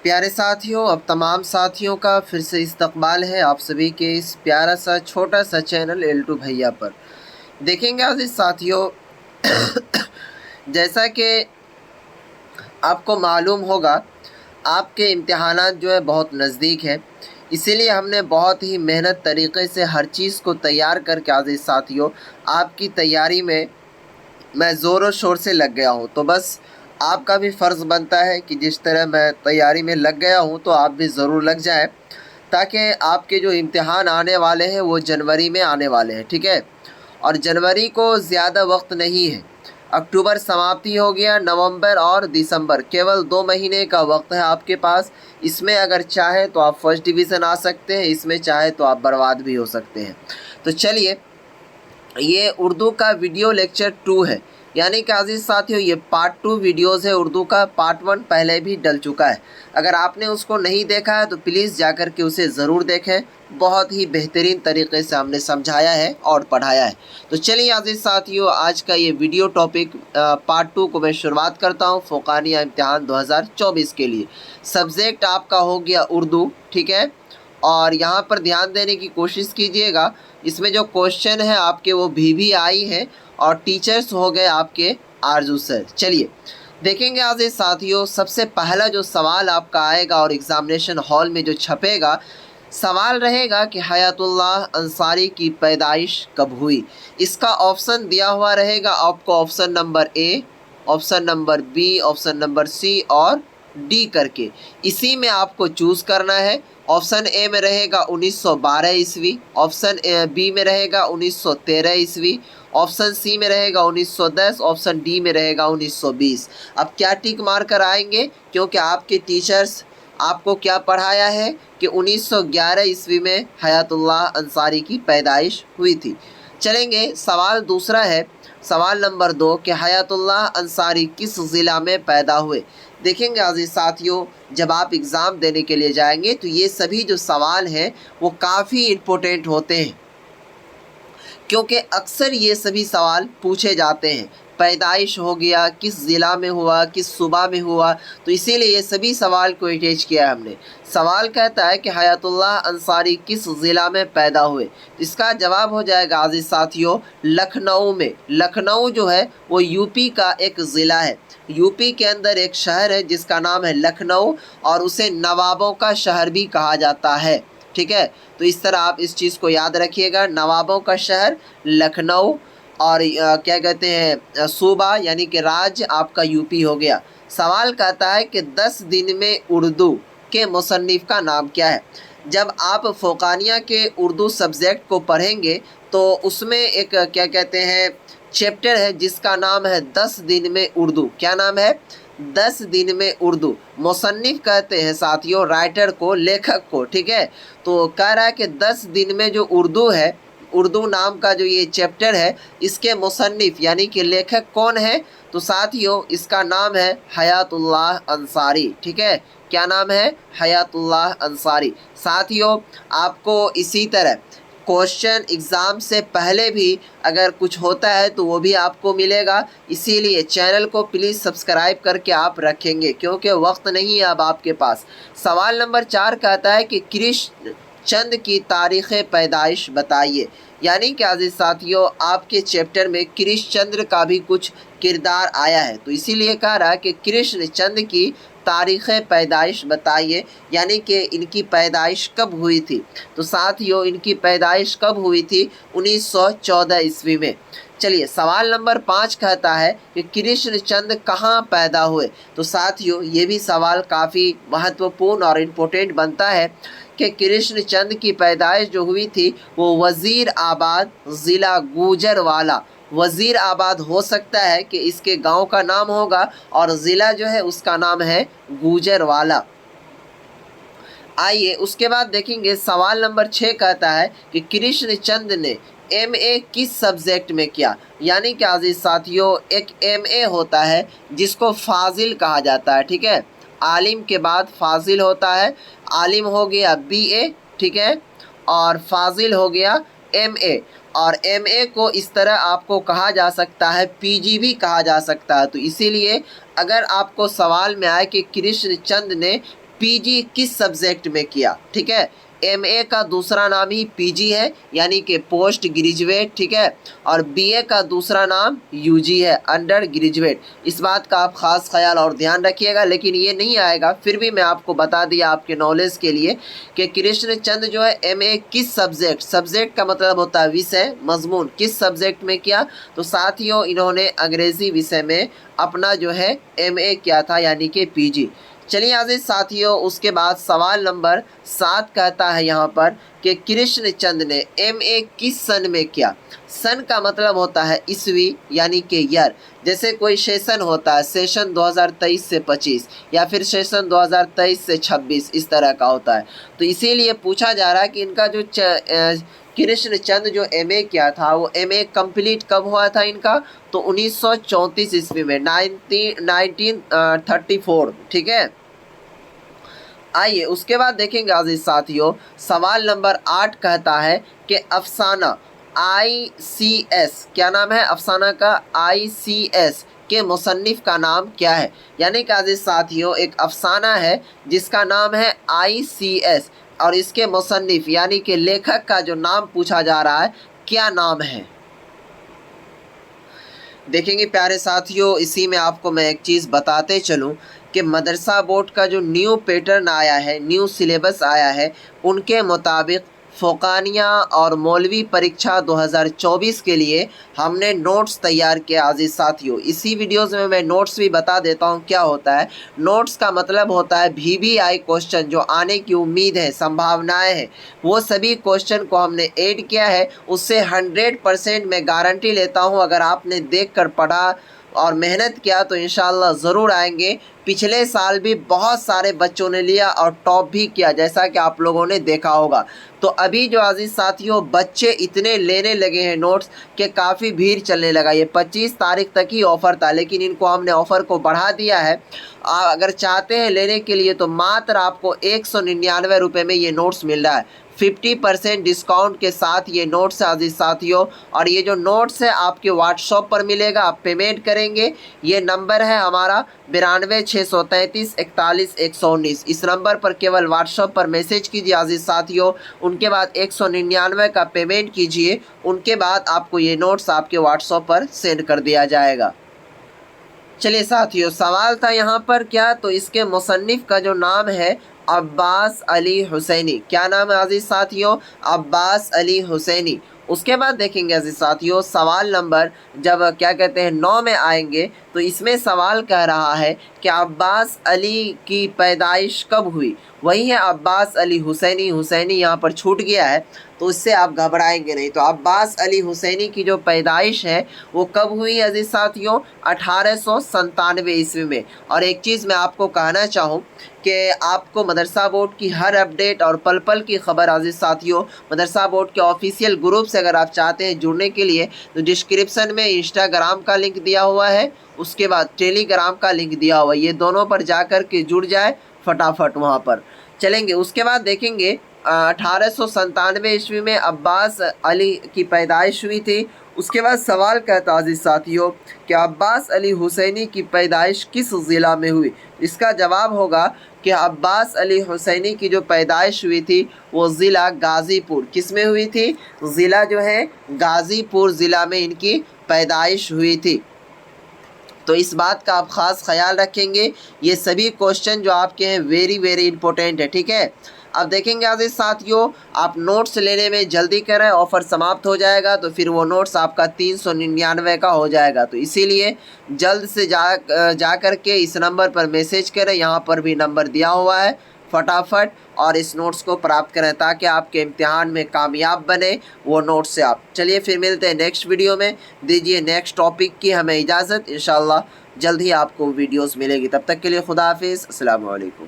प्यारे साथियों, अब तमाम साथियों का फिर से इस्तकबाल है आप सभी के इस प्यारा सा छोटा सा चैनल एल्टू भैया पर। देखेंगे आज इस साथियों जैसा कि आपको मालूम होगा, आपके इम्तिहानात जो है बहुत नज़दीक है, इसीलिए हमने बहुत ही मेहनत तरीक़े से हर चीज़ को तैयार करके आज इस साथियों आपकी तैयारी में मैं ज़ोरों शोर से लग गया हूँ। तो बस आपका भी फ़र्ज़ बनता है कि जिस तरह मैं तैयारी में लग गया हूँ तो आप भी ज़रूर लग जाएं, ताकि आपके जो इम्तिहान आने वाले हैं वो जनवरी में आने वाले हैं, ठीक है। और जनवरी को ज़्यादा वक्त नहीं है, अक्टूबर समाप्ति हो गया, नवंबर और दिसंबर केवल 2 महीने का वक्त है आपके पास। इसमें अगर चाहे तो आप फर्स्ट डिवीज़न आ सकते हैं, इसमें चाहे तो आप बर्बाद भी हो सकते हैं। तो चलिए, ये उर्दू का वीडियो लेक्चर 2 है, यानी कि अजीज़ साथियों ये पार्ट 2 वीडियोज़ है। उर्दू का पार्ट 1 पहले भी डल चुका है। अगर आपने उसको नहीं देखा है तो प्लीज़ जाकर के उसे ज़रूर देखें। बहुत ही बेहतरीन तरीके से हमने समझाया है और पढ़ाया है। तो चलिए अजीज़ साथियों, आज का ये वीडियो टॉपिक पार्ट 2 को मैं शुरुआत करता हूँ। फ़ौक़ानिया इम्तिहान 2024 के लिए सब्जेक्ट आपका हो गया उर्दू, ठीक है। और यहाँ पर ध्यान देने की कोशिश कीजिएगा, इसमें जो क्वेश्चन है आपके वो VVI है और टीचर्स हो गए आपके आरजू सर। चलिए देखेंगे आज इस साथियों, सबसे पहला जो सवाल आपका आएगा और एग्ज़ामिनेशन हॉल में जो छपेगा, सवाल रहेगा कि हयातुल्लाह अंसारी की पैदाइश कब हुई। इसका ऑप्शन दिया हुआ रहेगा आपको, option number A, option number B, option number C और D करके। इसी में आपको चूज़ करना है। ऑप्शन A में रहेगा 1912 ईस्वी, ऑप्शन B में रहेगा 1913 ईस्वी, ऑप्शन C में रहेगा 1910, ऑप्शन D में रहेगा 1920। अब क्या टिक मार कर आएंगे, क्योंकि आपके टीचर्स आपको क्या पढ़ाया है कि 1911 ईस्वी में हयातुल्लाह अंसारी की पैदाइश हुई थी। चलेंगे, सवाल दूसरा है, सवाल नंबर 2 कि हयातुल्लाह अंसारी किस ज़िला में पैदा हुए। देखेंगे अजीज़ साथियों, जब आप एग्ज़ाम देने के लिए जाएंगे तो ये सभी जो सवाल हैं वो काफ़ी इम्पोर्टेंट होते हैं, क्योंकि अक्सर ये सभी सवाल पूछे जाते हैं। पैदाइश हो गया, किस ज़िला में हुआ, किस सूबा में हुआ, तो इसीलिए ये सभी सवाल को अटैच किया है हमने। सवाल कहता है कि हयातुल्लाह अंसारी किस ज़िला में पैदा हुए, तो इसका जवाब हो जाएगा अजीज़ साथियों लखनऊ में। लखनऊ जो है वो यूपी का एक ज़िला है। यूपी के अंदर एक शहर है जिसका नाम है लखनऊ, और उसे नवाबों का शहर भी कहा जाता है, ठीक है। तो इस तरह आप इस चीज़ को याद रखिएगा, नवाबों का शहर लखनऊ, और क्या कहते हैं सूबा यानी कि राज्य आपका यूपी हो गया। सवाल कहता है कि 10 दिन में उर्दू के मुसन्निफ़ का नाम क्या है। जब आप फ़ौक़ानिया के उर्दू सब्जेक्ट को पढ़ेंगे तो उसमें एक क्या कहते हैं चैप्टर है जिसका नाम है 10 दिन में उर्दू। क्या नाम है? 10 दिन में उर्दू। मुसन्निफ़ कहते हैं साथियों राइटर को, लेखक को, ठीक है। तो कह रहा है कि 10 दिन में जो उर्दू है, उर्दू नाम का जो ये चैप्टर है, इसके मुसन्निफ़ यानी कि लेखक कौन है, तो साथियों इसका नाम है हयातुल्लाह अंसारी, ठीक है। क्या नाम है? हयातुल्लाह अंसारी। साथियों आपको इसी तरह क्वेश्चन एग्ज़ाम से पहले भी अगर कुछ होता है तो वो भी आपको मिलेगा, इसीलिए चैनल को प्लीज़ सब्सक्राइब करके आप रखेंगे, क्योंकि वक्त नहीं है अब आपके पास। सवाल नंबर 4 कहता है कि कृष्ण चंद की तारीख़ पैदाइश बताइए। यानी कि अज़ीज़ साथियों आपके चैप्टर में कृष्ण चंद्र का भी कुछ किरदार आया है, तो इसीलिए कह रहा है कि कृष्ण चंद की तारीख़ पैदाइश बताइए, यानी कि इनकी पैदाइश कब हुई थी। तो साथियों इनकी पैदाइश कब हुई थी? 1914 ईस्वी में। चलिए, सवाल नंबर 5 कहता है कि कृष्ण चंद कहाँ पैदा हुए। तो साथियों ये भी सवाल काफ़ी महत्वपूर्ण और इम्पोर्टेंट बनता है कि कृष्ण चंद की पैदाइश जो हुई थी वो वज़ीर आबाद ज़िला गुजरांवाला, वज़ीर आबाद हो सकता है कि इसके गांव का नाम होगा, और ज़िला जो है उसका नाम है गुजरांवाला। आइए उसके बाद देखेंगे, सवाल नंबर 6 कहता है कि कृष्ण चंद ने MA किस सब्जेक्ट में किया। यानी कि अजीज़ साथियों एक MA होता है जिसको फाजिल कहा जाता है, ठीक है। आलिम के बाद फाजिल होता है, आलिम हो गया BA, ठीक है, और फाजिल हो गया MA। और MA को इस तरह आपको कहा जा सकता है, PG भी कहा जा सकता है। तो इसीलिए अगर आपको सवाल में आए कि कृष्ण चंद ने पीजी किस सब्जेक्ट में किया, ठीक है। एमए का दूसरा नाम ही पीजी है, यानी कि पोस्ट ग्रेजुएट, ठीक है। और बीए का दूसरा नाम यूजी है, अंडर ग्रेजुएट। इस बात का आप ख़ास ख्याल और ध्यान रखिएगा, लेकिन ये नहीं आएगा, फिर भी मैं आपको बता दिया आपके नॉलेज के लिए कि कृष्णचंद जो है एमए किस सब्जेक्ट, सब्जेक्ट का मतलब होता है विषय, मजमून, किस सब्जेक्ट में किया। तो साथियों इन्होंने अंग्रेज़ी विषय में अपना जो है एमए किया था, यानी कि पीजी। चलिए अजीज साथियों, उसके बाद सवाल नंबर 7 कहता है यहाँ पर कि कृष्णचंद ने एमए किस सन में किया। सन का मतलब होता है ईस्वी, यानी कि ईयर। जैसे कोई सेशन होता है, सेशन 2023 से 25 या फिर सेशन 2023 से 26, इस तरह का होता है। तो इसीलिए पूछा जा रहा है कि इनका जो कृष्णचंद जो एमए किया था वो एमए कंप्लीट कब हुआ था इनका, तो 1934 ईस्वी में, 1934, ठीक है। आइए उसके बाद देखेंगे अजीज साथियों, सवाल नंबर 8 कहता है कि अफसाना ICS, क्या नाम है अफसाना का, ICS के मुसन्निफ का नाम क्या है। यानी कि अजीज साथियों एक अफसाना है जिसका नाम है ICS, और इसके मुसन्निफ यानी कि लेखक का जो नाम पूछा जा रहा है, क्या नाम है। देखेंगे प्यारे साथियों, इसी में आपको मैं एक चीज़ बताते चलूँ कि मदरसा बोर्ड का जो न्यू पैटर्न आया है, न्यू सिलेबस आया है, उनके मुताबिक फ़ोकानिया और मौलवी परीक्षा 2024 के लिए हमने नोट्स तैयार किए अजीज़ साथियों। इसी वीडियोज़ में मैं नोट्स भी बता देता हूँ क्या होता है। नोट्स का मतलब होता है VVI क्वेश्चन जो आने की उम्मीद है, संभावनाएं हैं, वो सभी क्वेश्चन को हमने ऐड किया है। उससे 100% मैं गारंटी लेता हूँ, अगर आपने देख कर पढ़ा और मेहनत किया तो इंशाअल्लाह ज़रूर आएंगे। पिछले साल भी बहुत सारे बच्चों ने लिया और टॉप भी किया, जैसा कि आप लोगों ने देखा होगा। तो अभी जो अजीज़ साथियों बच्चे इतने लेने लगे हैं नोट्स कि काफ़ी भीड़ चलने लगा। ये 25 तारीख तक ही ऑफ़र था, लेकिन इनको हमने ऑफ़र को बढ़ा दिया है। अगर चाहते हैं लेने के लिए तो मात्र आपको 199 रुपये में ये नोट्स मिल रहा है, 50% डिस्काउंट के साथ ये नोट्स है अजीज़ साथियों। और ये जो नोट्स है आपके व्हाट्सएप पर मिलेगा, आप पेमेंट करेंगे। ये नंबर है हमारा 92 633 41 119। इस नंबर पर केवल व्हाट्सएप पर मैसेज कीजिए अजीज़ साथियों, उनके बाद 199 का पेमेंट कीजिए, उनके बाद आपको ये नोट्स आपके व्हाट्सएप पर सेंड कर दिया जाएगा। चलिए साथियों, सवाल था यहाँ पर क्या, तो इसके मुसन्निफ का जो नाम है अब्बास अली हुसैनी। क्या नाम है अजीज़ साथियों, अब्बास अली हुसैनी। उसके बाद देखेंगे अजीज़ साथियों सवाल नंबर जब क्या कहते हैं 9 में आएंगे, तो इसमें सवाल कह रहा है कि अब्बास अली की पैदाइश कब हुई। वही है अब्बास अली हुसैनी, हुसैनी यहाँ पर छूट गया है, तो इससे आप घबराएंगे नहीं। तो अब्बास अली हुसैनी की जो पैदाइश है वो कब हुई अजीज़ साथियों, 1897 ईस्वी में। और एक चीज़ मैं आपको कहना चाहूँ कि आपको मदरसा बोर्ड की हर अपडेट और पल पल की खबर अजीज़ साथियों मदरसा बोर्ड के ऑफिशियल ग्रुप से अगर आप चाहते हैं जुड़ने के लिए, तो डिस्क्रिप्शन में इंस्टाग्राम का लिंक दिया हुआ है, उसके बाद टेलीग्राम का लिंक दिया हुआ है, ये दोनों पर जाकर के जुड़ जाए फटाफट वहाँ पर चलेंगे। उसके बाद देखेंगे 1897 ईस्वी में अब्बास अली की पैदाइश हुई थी। उसके बाद सवाल कहता अजीज़ साथियों कि अब्बास अली हुसैनी की पैदाइश किस ज़िला में हुई। इसका जवाब होगा कि अब्बास अली हुसैनी की जो पैदाइश हुई थी वो ज़िला गाज़ीपुर, किस में हुई थी, ज़िला जो है गाज़ीपुर ज़िला में इनकी पैदाइश हुई थी। तो इस बात का आप ख़ास ख्याल रखेंगे। ये सभी क्वेश्चन जो आपके हैं वेरी वेरी इंपॉर्टेंट है, ठीक है। अब देखेंगे अजीज़ साथियों, आप नोट्स लेने में जल्दी करें, ऑफ़र समाप्त हो जाएगा तो फिर वो नोट्स आपका 399 का हो जाएगा। तो इसीलिए जल्द से जा कर के इस नंबर पर मैसेज करें, यहाँ पर भी नंबर दिया हुआ है, फटाफट और इस नोट्स को प्राप्त करें ताकि आपके इम्तिहान में कामयाब बने वो नोट्स से आप। चलिए फिर मिलते हैं नेक्स्ट वीडियो में, दीजिए नेक्स्ट टॉपिक की हमें इजाज़त। इंशाअल्लाह जल्द ही आपको वीडियोस मिलेगी, तब तक के लिए खुदा हाफिज़, अस्सलामु अलैकुम।